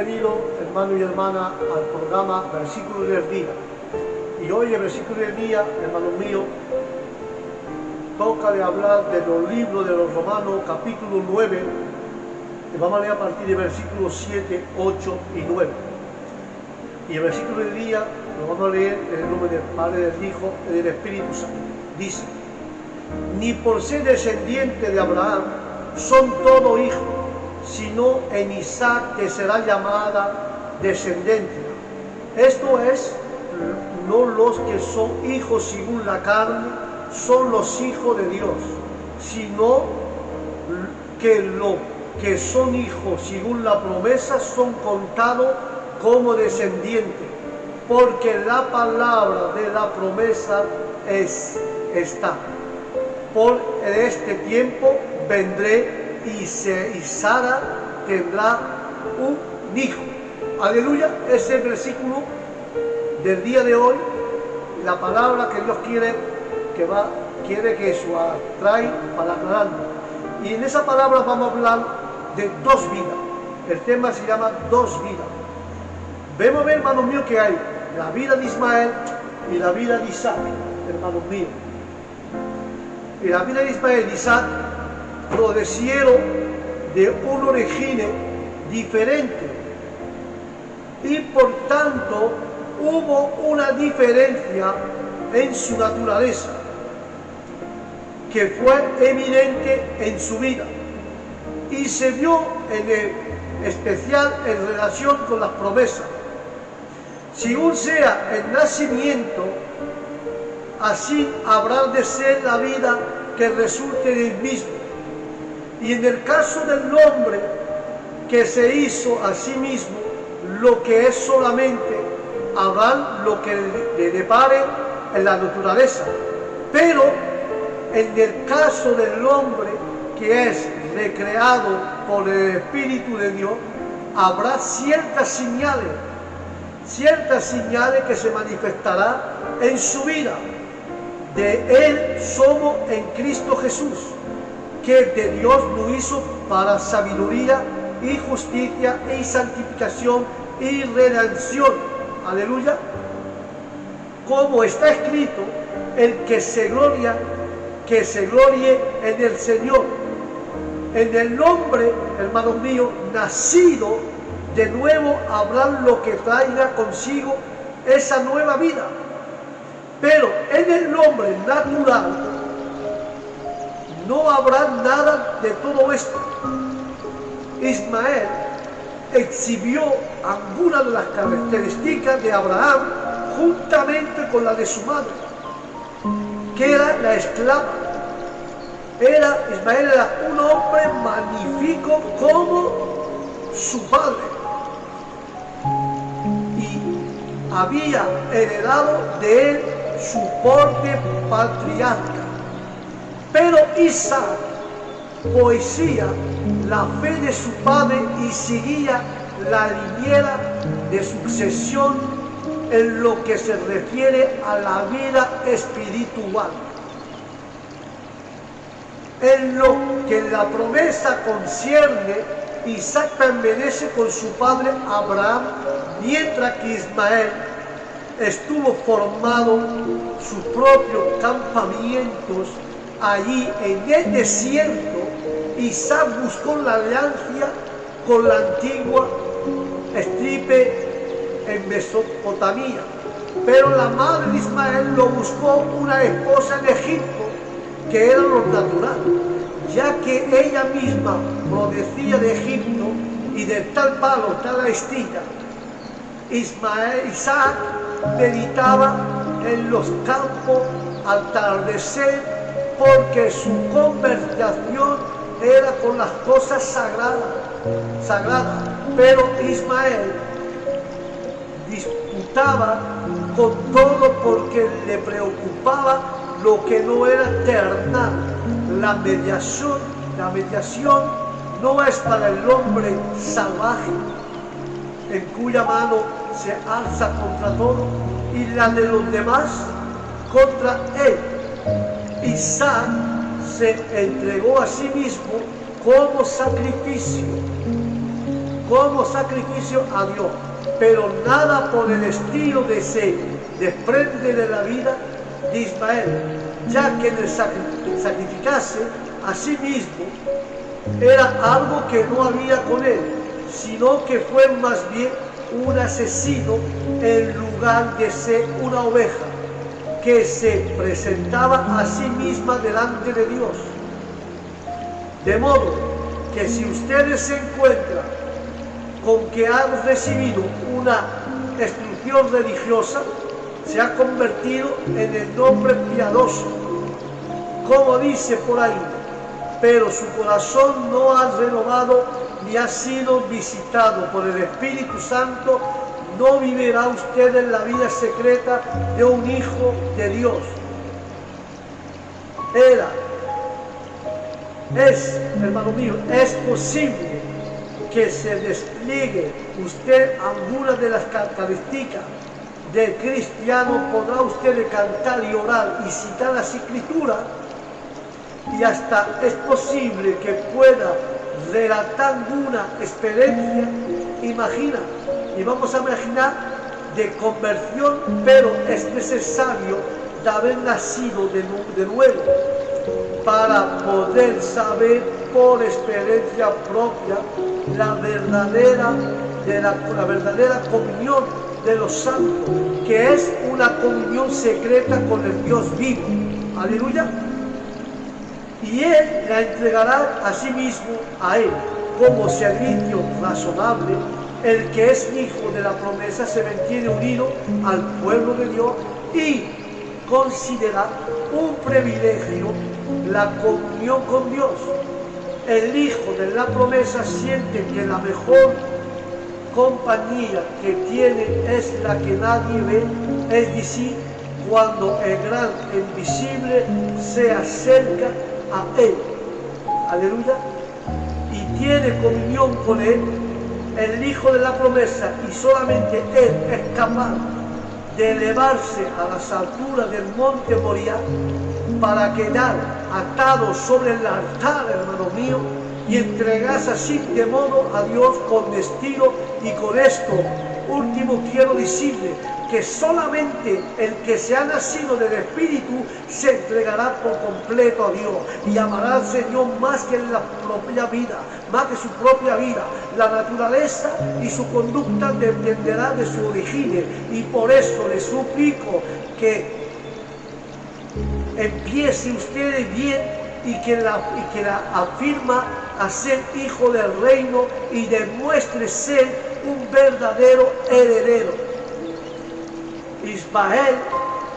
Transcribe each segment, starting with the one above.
Bienvenido, hermano y hermana, al programa Versículo del Día. Y hoy el versículo del día, hermano mío, toca de hablar de los libros de los Romanos, capítulo 9, que vamos a leer a partir de versículos 7, 8 y 9. Y el versículo del día lo vamos a leer en el nombre del Padre, del Hijo y del Espíritu Santo. Dice: ni por ser descendiente de Abraham son todos hijos, sino en Isaac que será llamada descendencia. Esto es, no los que son hijos según la carne son los hijos de Dios, sino que los que son hijos según la promesa son contados como descendientes, porque la palabra de la promesa es esta: por este tiempo vendré y Sara tendrá un hijo. Aleluya. Es el versículo del día de hoy, la palabra que Dios quiere que eso trae para aclararnos. Y en esa palabra vamos a hablar de dos vidas. El tema se llama dos vidas. Vemos a ver, hermanos míos, que hay la vida de Ismael y la vida de Isaac, hermanos míos. Y la vida de Ismael y Isaac procedieron de un origen diferente, y por tanto hubo una diferencia en su naturaleza que fue evidente en su vida, y se vio en especial en relación con las promesas. Según sea el nacimiento, así habrá de ser la vida que resulte del mismo. Y en el caso del hombre que se hizo a sí mismo lo que es solamente, habrá lo que le depare en la naturaleza. Pero en el caso del hombre que es recreado por el Espíritu de Dios, habrá ciertas señales que se manifestarán en su vida. De Él somos en Cristo Jesús, que de Dios lo hizo para sabiduría y justicia y santificación y redención. Aleluya. Como está escrito: el que se glorie en el Señor. En el hombre, hermanos míos, nacido de nuevo, habrá lo que traiga consigo esa nueva vida. Pero en el hombre natural no habrá nada de todo esto. Ismael exhibió algunas de las características de Abraham juntamente con la de su madre, que era la esclava. Ismael era un hombre magnífico como su padre, y había heredado de él su porte patriarca. Pero Isaac poseía la fe de su padre y seguía la línea de sucesión en lo que se refiere a la vida espiritual. En lo que la promesa concierne, Isaac permanece con su padre Abraham, mientras que Ismael estuvo formado sus propios campamentos allí en el desierto. Isaac buscó la alianza con la antigua estirpe en Mesopotamia, pero la madre de Ismael lo buscó una esposa en Egipto, que era lo natural, ya que ella misma procedía de Egipto, y de tal palo tal astilla. Isaac meditaba en los campos al atardecer, porque su conversación era con las cosas sagradas. Pero Ismael disputaba con todo, porque le preocupaba lo que no era terrenal. La mediación no es para el hombre salvaje, en cuya mano se alza contra todo, y la de los demás contra él. Isaac se entregó a sí mismo como sacrificio como sacrificio a Dios, pero nada por el estilo de se desprende de la vida de Ismael, ya que el sacrificarse a sí mismo era algo que no había con él, sino que fue más bien un asesino en lugar de ser una oveja que se presentaba a sí misma delante de Dios. De modo que si ustedes se encuentran con que han recibido una instrucción religiosa, se ha convertido en el nombre piadoso, como dice por ahí, pero su corazón no ha renovado ni ha sido visitado por el Espíritu Santo, no vivirá usted en la vida secreta de un hijo de Dios. Hermano mío, es posible que se despliegue usted alguna de las características del cristiano. Podrá usted cantar y orar y citar las escrituras, y hasta es posible que pueda relatar alguna experiencia, y vamos a imaginar de conversión, pero es necesario de haber nacido de nuevo para poder saber por experiencia propia la verdadera comunión de los santos, que es una comunión secreta con el Dios vivo. Aleluya. Y Él la entregará a sí mismo a Él como servicio razonable. El que es hijo de la promesa se mantiene unido al pueblo de Dios y considera un privilegio la comunión con Dios. El hijo de la promesa siente que la mejor compañía que tiene es la que nadie ve, es decir, cuando el gran invisible se acerca a él. Aleluya. Y tiene comunión con él, el hijo de la promesa, y solamente él es capaz de elevarse a las alturas del monte Moriah para quedar atado sobre el altar, hermano mío, y entregarse así de modo a Dios con estilo. Y con esto último quiero decirle que solamente el que se ha nacido del Espíritu se entregará por completo a Dios y amará al Señor más que la propia vida, más que su propia vida. La naturaleza y su conducta dependerá de su origen, y por eso le suplico que empiece usted bien y que la afirma a ser hijo del reino y demuestre ser un verdadero heredero. Ismael,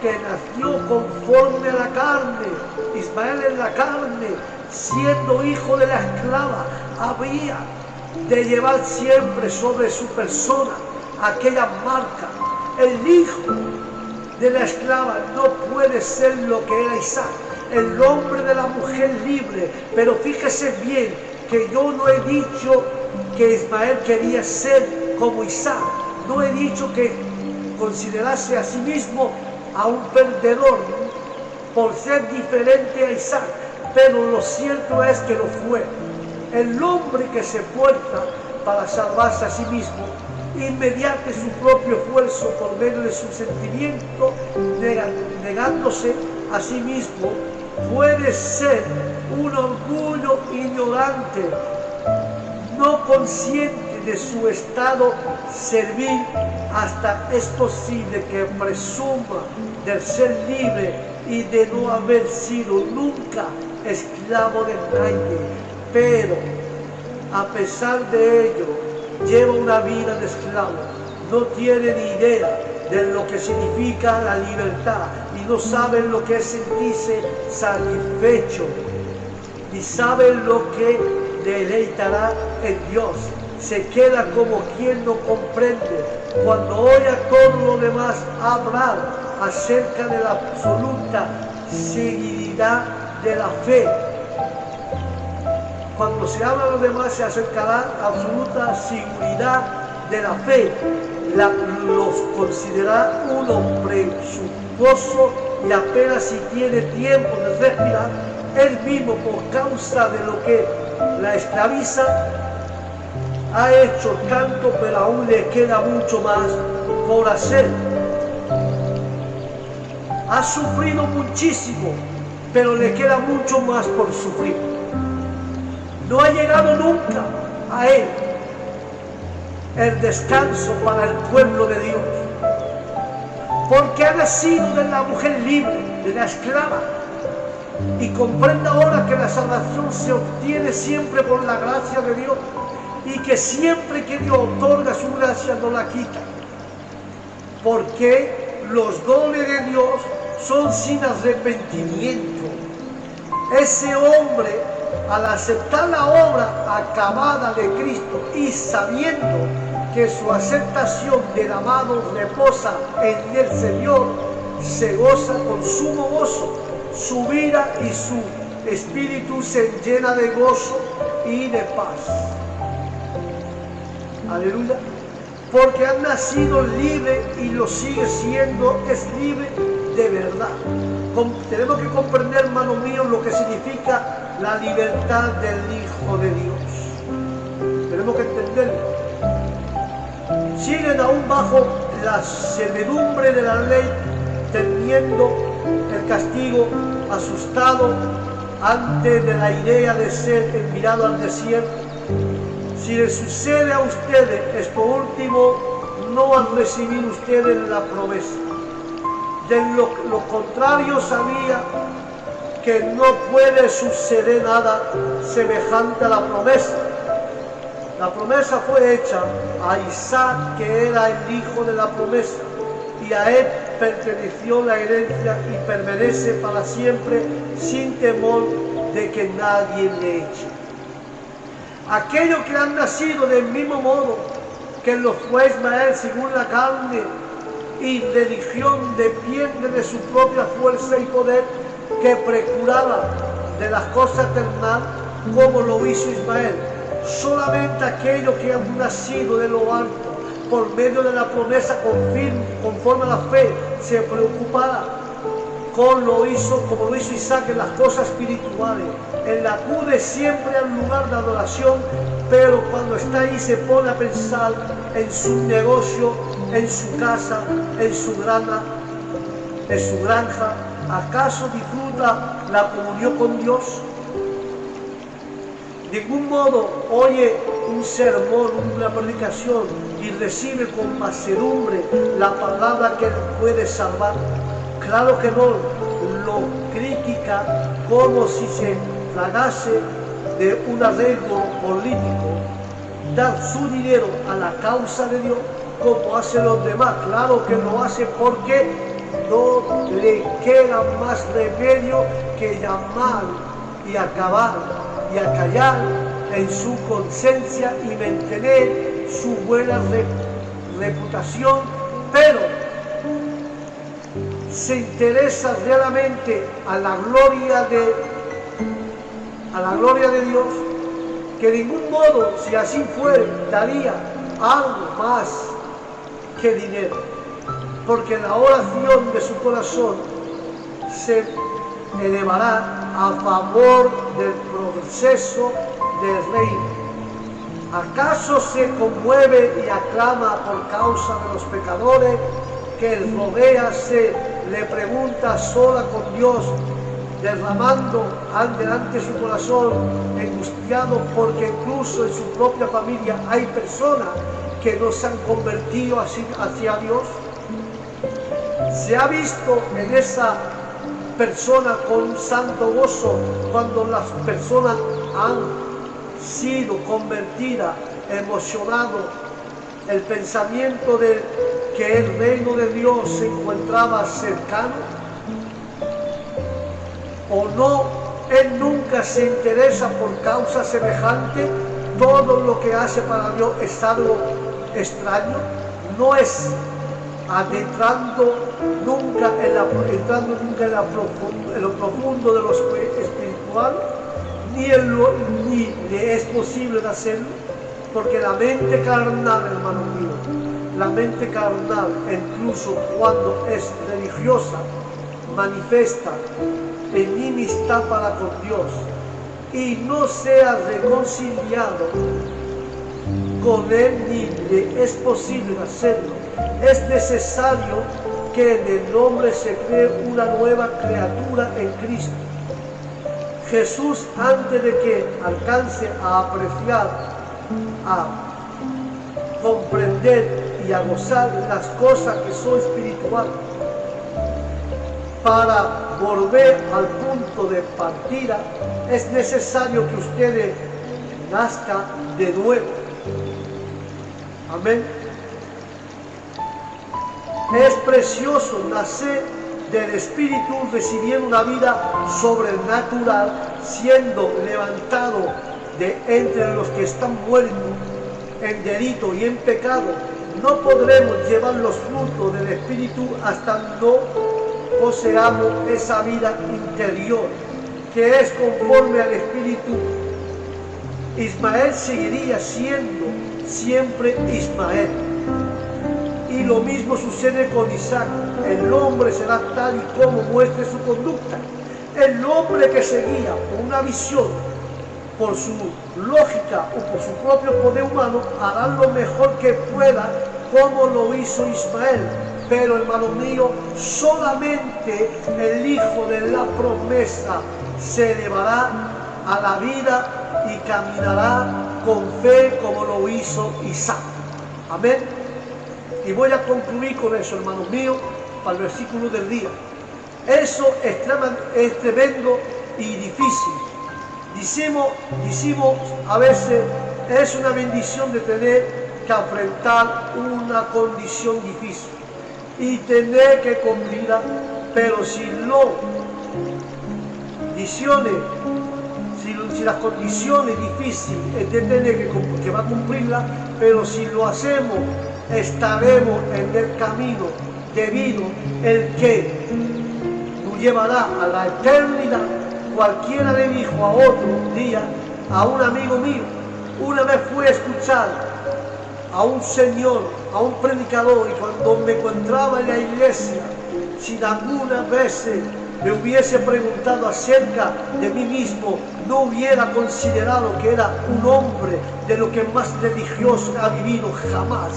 que nació conforme a la carne, Ismael en la carne, siendo hijo de la esclava, había de llevar siempre sobre su persona aquella marca. El hijo de la esclava no puede ser lo que era Isaac, el hombre de la mujer libre. Pero fíjese bien que yo no he dicho que Ismael quería ser como Isaac, no he dicho que considerase a sí mismo a un perdedor por ser diferente a Isaac, pero lo cierto es que lo fue. El hombre que se esfuerza para salvarse a sí mismo, y mediante su propio esfuerzo por medio de su sentimiento, negándose a sí mismo, puede ser un orgullo ignorante, no consciente de su estado servil. Hasta es posible que presuma del ser libre y de no haber sido nunca esclavo de nadie, pero a pesar de ello lleva una vida de esclavo. No tiene ni idea de lo que significa la libertad y no sabe lo que es sentirse satisfecho, ni sabe lo que deleitará en Dios. Se queda como quien no comprende cuando oye a todos los demás hablar acerca de la absoluta seguridad de la fe. Cuando se habla a los demás se acercará a absoluta seguridad de la fe. Los considera uno presuntuoso y apenas si tiene tiempo de respirar, él mismo por causa de lo que la esclaviza ha hecho tanto, pero aún le queda mucho más por hacer. Ha sufrido muchísimo, pero le queda mucho más por sufrir. No ha llegado nunca a él el descanso para el pueblo de Dios, porque ha nacido de la mujer libre, de la esclava, y comprenda ahora que la salvación se obtiene siempre por la gracia de Dios, y que siempre que Dios otorga su gracia no la quita, porque los dones de Dios son sin arrepentimiento. Ese hombre, al aceptar la obra acabada de Cristo y sabiendo que su aceptación del amado reposa en el Señor, se goza con sumo gozo. Su vida y su espíritu se llena de gozo y de paz. Aleluya. Porque han nacido libre y lo sigue siendo, es libre de verdad. Tenemos que comprender, hermano mío, lo que significa la libertad del Hijo de Dios. Tenemos que entenderlo. Siguen aún bajo la servidumbre de la ley, temiendo el castigo, asustado antes de la idea de ser enviado al desierto. Si les sucede a ustedes esto último, no han recibido ustedes la promesa. De lo contrario, sabía que no puede suceder nada semejante a la promesa. La promesa fue hecha a Isaac, que era el hijo de la promesa, y a él perteneció la herencia y permanece para siempre sin temor de que nadie le eche. Aquellos que han nacido del mismo modo que lo fue Ismael según la carne y religión, depende de su propia fuerza y poder, que procuraba de las cosas terrenales como lo hizo Ismael. Solamente aquellos que han nacido de lo alto por medio de la promesa conforme a la fe se preocupará como lo hizo Isaac en las cosas espirituales. Él acude siempre al lugar de adoración, pero cuando está ahí se pone a pensar en su negocio, en su casa, en su granja. ¿Acaso disfruta la comunión con Dios? De ningún modo oye un sermón, una predicación y recibe con mansedumbre la palabra que puede salvar. Claro que no, lo critica como si se tratase de un arreglo político, dar su dinero a la causa de Dios como hacen los demás. Claro que lo hace porque no le queda más remedio que llamar y acabar y acallar en su conciencia y mantener su buena reputación, pero se interesa realmente a la gloria de Dios, que de ningún modo, si así fuera, daría algo más que dinero, porque la oración de su corazón se elevará a favor del proceso del reino. ¿Acaso se conmueve y aclama por causa de los pecadores que él rodea? Le pregunta sola con Dios, derramando delante su corazón angustiado, porque incluso en su propia familia hay personas que no se han convertido hacia Dios. Se ha visto en esa persona con santo gozo cuando las personas han sido convertidas, emocionado el pensamiento de que el reino de Dios se encontraba cercano. ¿O no? Él nunca se interesa por causa semejante. Todo lo que hace para Dios es algo extraño. No es entrando nunca en lo profundo de lo espiritual, ni le es posible de hacerlo, porque la mente carnal, hermano mío, la mente carnal, incluso cuando es religiosa, manifiesta enemistad para con Dios y no sea reconciliado con Él ni le es posible hacerlo. Es necesario que en el hombre se cree una nueva criatura en Cristo. Jesús, antes de que alcance a apreciar, a comprender y a gozar las cosas que son espirituales, para volver al punto de partida, es necesario que ustedes nazcan de nuevo. Amén. Es precioso nacer del Espíritu, recibiendo una vida sobrenatural, siendo levantado de entre los que están muertos en delito y en pecado. No podremos llevar los frutos del Espíritu hasta no poseamos esa vida interior que es conforme al Espíritu. Ismael seguiría siendo siempre Ismael. Y lo mismo sucede con Isaac. El hombre será tal y como muestre su conducta. El hombre que seguía por una visión, por su lógica o por su propio poder humano, hará lo mejor que pueda, como lo hizo Ismael. Pero, hermano mío, solamente el hijo de la promesa se elevará a la vida y caminará con fe como lo hizo Isaac. Amén. Y voy a concluir con eso, hermanos míos, para el versículo del día. Eso es tremendo y difícil. Decimos a veces, es una bendición de tener que enfrentar una condición difícil y tener que cumplirla, pero si las condiciones difíciles es de tener que va a cumplirla, pero si lo hacemos, estaremos en el camino debido el que nos llevará a la eternidad. Cualquiera le dijo a otro día a un amigo mío, una vez fui a escuchar a un señor, a un predicador, y cuando me encontraba en la iglesia, si algunas veces me hubiese preguntado acerca de mí mismo, no hubiera considerado que era un hombre de lo que más religioso ha vivido jamás.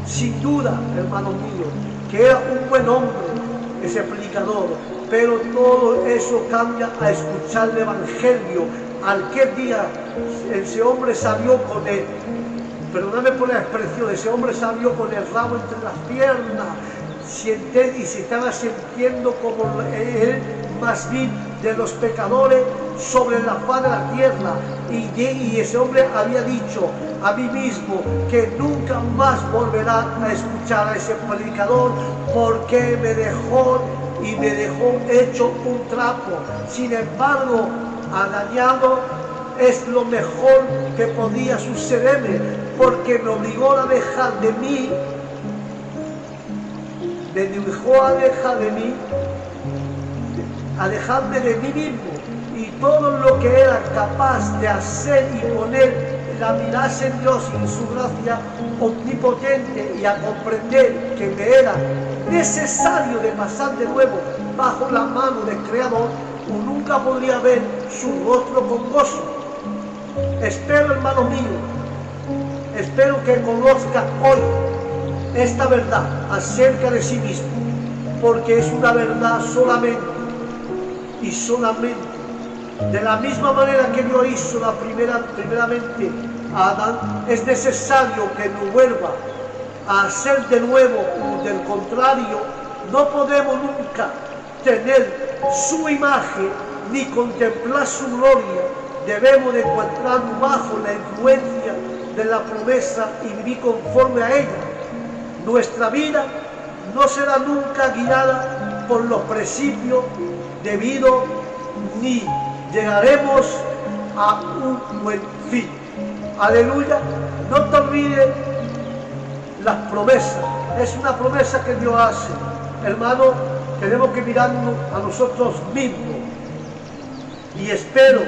Sin duda, hermano mío, que era un buen hombre ese predicador, pero todo eso cambia a escuchar el evangelio. Aquel día ese hombre salió con él, perdóname por la expresión, ese hombre salió con el rabo entre las piernas, y se estaba sintiendo como él más bien de los pecadores sobre la faz de la tierra, y ese hombre había dicho a mí mismo que nunca más volverá a escuchar a ese predicador porque me dejó hecho un trapo. Sin embargo, engañado es lo mejor que podía sucederme, porque me obligó a dejar de mí, alejarme de mí mismo y todo lo que era capaz de hacer y poner la mirada en Dios y en su gracia omnipotente, y a comprender que me era necesario de pasar de nuevo bajo la mano del Creador, o nunca podría ver su rostro con gozo. Espero, hermano mío, espero que conozca hoy esta verdad acerca de sí mismo, porque es una verdad solamente y solamente. De la misma manera que Dios hizo primeramente a Adán, es necesario que no vuelva a hacer de nuevo. Del contrario, no podemos nunca tener su imagen ni contemplar su gloria. Debemos de encontrarnos bajo la influencia de la promesa y vivir conforme a ella. Nuestra vida no será nunca guiada por los principios debidos, ni llegaremos a un buen fin. Aleluya. No te olvides las promesas. Es una promesa que Dios hace. Hermano, tenemos que mirarnos a nosotros mismos. Y espero,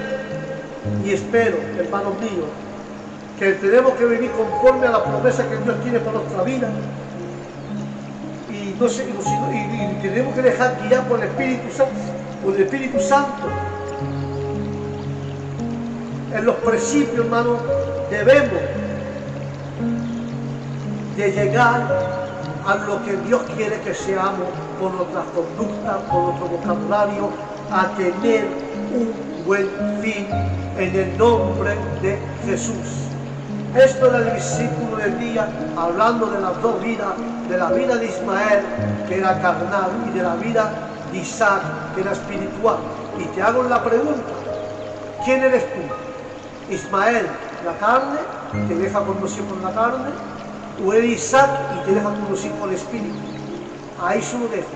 hermanos míos, que tenemos que vivir conforme a la promesa que Dios tiene para nuestra vida. Y tenemos que dejar guiar por el Espíritu Santo. En los principios, hermanos, debemos de llegar a lo que Dios quiere que seamos por nuestras conductas, por nuestro vocabulario, a tener un buen fin en el nombre de Jesús. Esto era el versículo del día, hablando de las dos vidas, de la vida de Ismael, que era carnal, y de la vida de Isaac, que era espiritual. Y te hago la pregunta, ¿quién eres tú? ¿Ismael, la carne, te deja conducir por la carne? ¿O eres Isaac y te deja conducir por el espíritu? Ahí se lo dejo.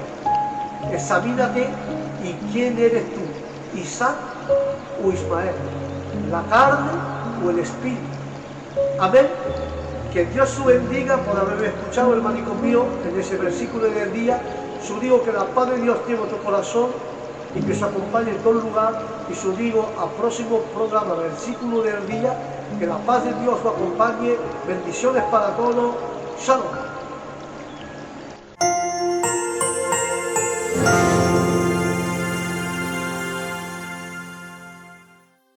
Examínate y quién eres tú, Isaac o Ismael, la carne o el espíritu. Amén. Que Dios su bendiga por haberme escuchado, hermanito mío, en ese versículo del día. Yo digo que la paz de Dios tiene tu corazón y que se acompañe en todo lugar. Y yo digo al próximo programa, versículo del día, que la paz de Dios lo acompañe. Bendiciones para todos. Shalom.